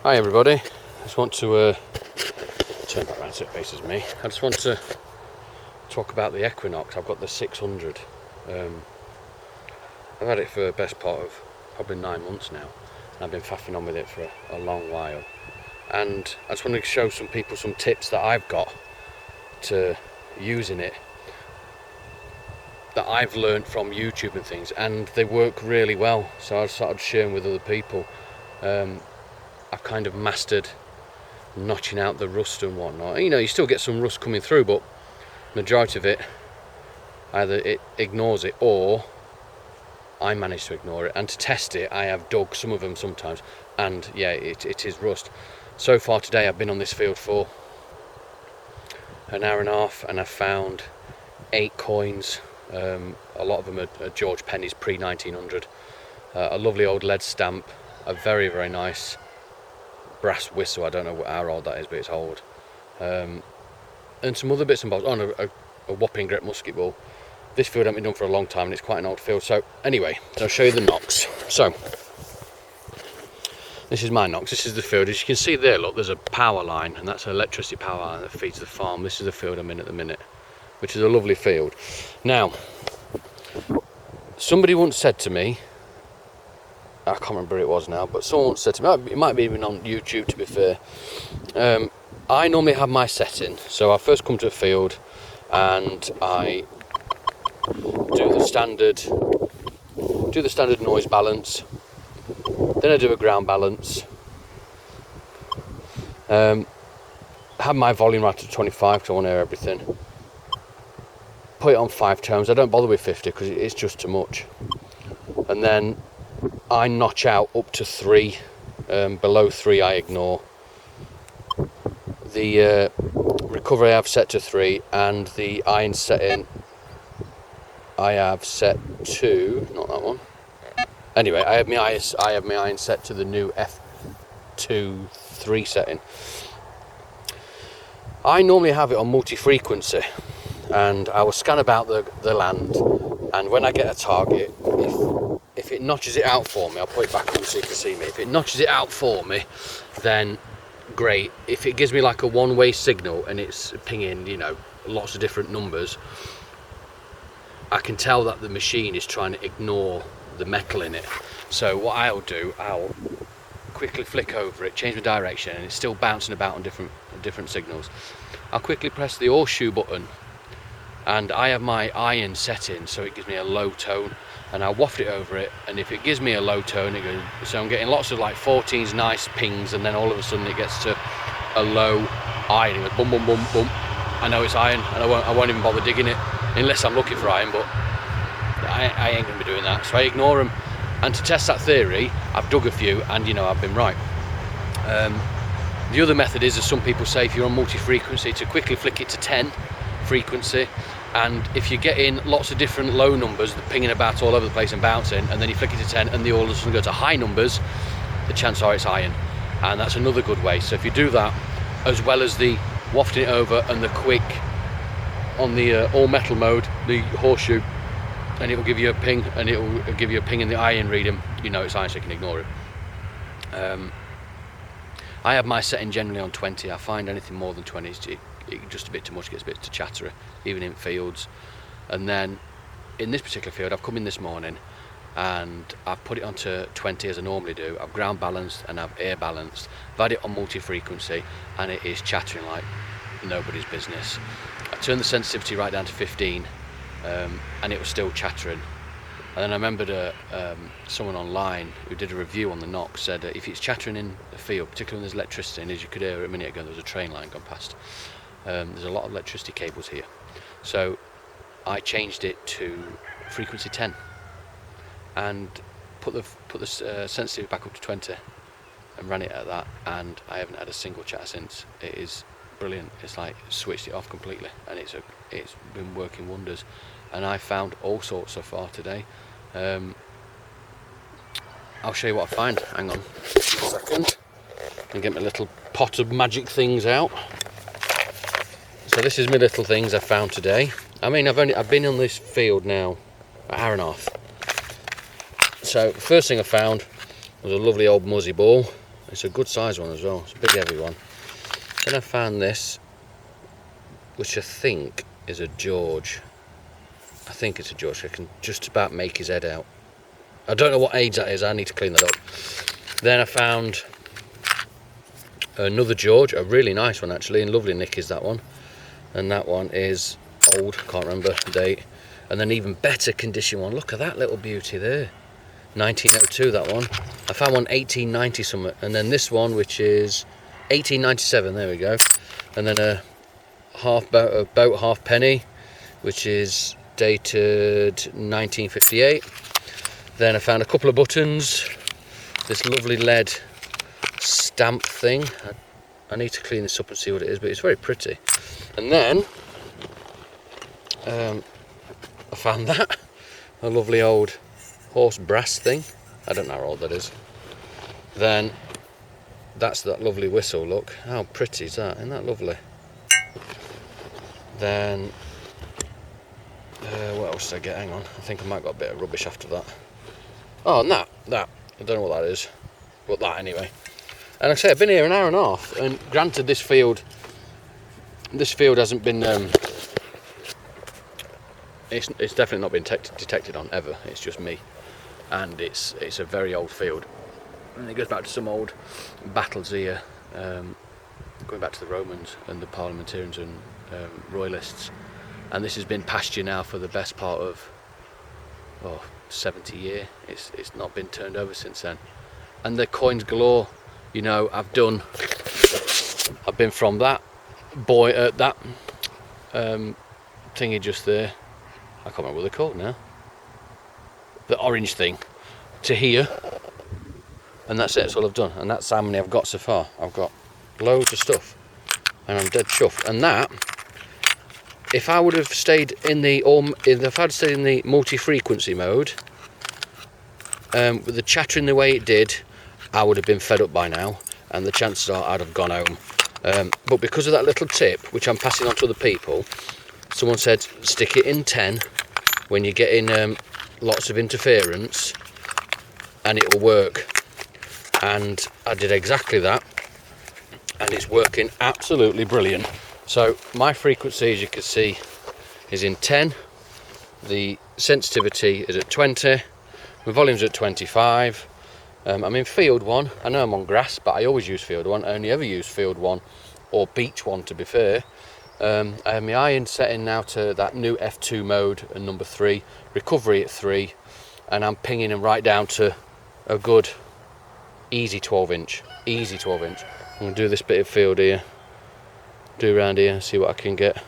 Hi everybody, I just want to turn that around so it faces me. I just want to talk about the Equinox. I've got the 600. I've had it for the best part of probably 9 months now, and I've been faffing on with it for a long while. And I just want to show some people some tips that I've got to using it, that I've learned from YouTube and things, and they work really well. So I started sharing with other people. I've kind of mastered notching out the rust and whatnot. You know, you still get some rust coming through, but majority of it, either it ignores it or I manage to ignore it. And to test it, I have dug some of them sometimes, and yeah, it is rust. So far today, I've been on this field for an hour and a half, and I've found 8 coins. A lot of them are George Penny's pre-1900. A lovely old lead stamp, a very, very nice brass whistle. I don't know how old that is, but it's old. And some other bits and bobs. Oh, and a whopping great musket ball. This field hasn't been done for a long time, and it's quite an old field. So anyway, I'll show you the knocks. So this is my knocks. This is the field. As you can see there, look, there's a power line, and that's an electricity power line that feeds the farm. This is the field I'm in at the minute, which is a lovely field. Now, somebody once said to me, I can't remember who it was now, but someone said to me, it might be even on YouTube to be fair, I normally have my setting. So I first come to a field and I do the standard noise balance, then I do a ground balance, have my volume right at 25 because I want to hear everything, put it on 5 tones. I don't bother with 50 because it's just too much, and then I notch out up to 3. Below 3 I ignore. The recovery I have set to 3, and the iron setting I have set to, not that one. Anyway, I have my iron set to the new F2-3 setting. I normally have it on multi-frequency, and I will scan about the land, and when I get a target, if it notches it out for me, I'll put it back on so you can see me. If it notches it out for me, then great. If it gives me like a one-way signal and it's pinging, you know, lots of different numbers, I can tell that the machine is trying to ignore the metal in it. So what I'll do, I'll quickly flick over it, change the direction, and it's still bouncing about on different signals. I'll quickly press the horseshoe button, and I have my iron set in so it gives me a low tone, and I waft it over it, and if it gives me a low tone, it goes, so I'm getting lots of like 14s, nice pings, and then all of a sudden it gets to a low iron. It goes boom, boom, boom, boom. I know it's iron, and I won't even bother digging it unless I'm looking for iron, but I ain't gonna be doing that, so I ignore them. And to test that theory, I've dug a few, and you know, I've been right. The other method is, as some people say, if you're on multi-frequency, to quickly flick it to 10 frequency, and if you're getting lots of different low numbers that pinging about all over the place and bouncing, and then you flick it to 10 and they all of a sudden go to high numbers, the chances are it's iron, and that's another good way. So if you do that, as well as the wafting it over and the quick on the all metal mode, the horseshoe, and it will give you a ping, and it will give you a ping in the iron reading, you know it's iron, so you can ignore it. I have my setting generally on 20. I find anything more than 20 is just a bit too much, gets a bit too chattery, even in fields. And then in this particular field, I've come in this morning and I've put it onto 20 as I normally do. I've ground balanced and I've air balanced. I've had it on multi-frequency, and it is chattering like nobody's business. I turned the sensitivity right down to 15, and it was still chattering. And then I remembered someone online who did a review on the knock said if it's chattering in the field, particularly when there's electricity, and as you could hear a minute ago, there was a train line gone past. There's a lot of electricity cables here, so I changed it to frequency 10 and put the sensitivity back up to 20 and ran it at that, and I haven't had a single chatter since. It is brilliant. It's like switched it off completely, and it's been working wonders. And I found all sorts so far today. I'll show you what I find. Hang on a second, and get my little pot of magic things out. So this is my little things I found today. I mean, I've been on this field now an hour and a half. So first thing I found was a lovely old muzzy ball. It's a good size one as well. It's a big heavy one. Then I found this, which I think is a George. I think it's a George. I can just about make his head out. I don't know what age that is. I need to clean that up. Then I found another George, a really nice one actually, and lovely nick is that one. And that one is old, can't remember the date. And then even better condition one. Look at that little beauty there. 1902, that one. I found one 1890 something, and then this one which is 1897. There we go. And then a boat half penny, which is dated 1958. Then I found a couple of buttons. This lovely lead stamp thing. I need to clean this up and see what it is, but it's very pretty. And then I found that, a lovely old horse brass thing. I don't know how old that is. Then that's that lovely whistle, look. How pretty is that? Isn't that lovely? Then what else did I get? Hang on, I think I might got a bit of rubbish after that. Oh, and that. I don't know what that is, but that anyway. And like I say, I've been here an hour and a half, and granted this field hasn't been it's definitely not been detected on ever. It's just me, and it's a very old field, and it goes back to some old battles here, going back to the Romans and the parliamentarians and royalists. And this has been pasture now for the best part of 70 years. It's not been turned over since then. And the coins galore. You know, I've been from that that thingy just there. I can't remember what they're called now. The orange thing to here, and that's it. That's all I've done, and that's how many I've got so far. I've got loads of stuff, and I'm dead chuffed. And that, if I would have stayed in the multi-frequency mode, with the chattering the way it did, I would have been fed up by now, and the chances are I'd have gone home. But because of that little tip, which I'm passing on to other people, someone said stick it in 10 when you're getting lots of interference, and it will work. And I did exactly that, and it's working absolutely brilliant. So my frequency, as you can see, is in 10. The sensitivity is at 20. My volume's at 25. I'm in field 1. I know I'm on grass, but I always use field 1. I only ever use field 1 or beach 1, to be fair. I have my iron setting now to that new F2 mode and number 3, recovery at 3, and I'm pinging them right down to a good easy 12 inch. I'm going to do this bit of field here, do around here, see what I can get.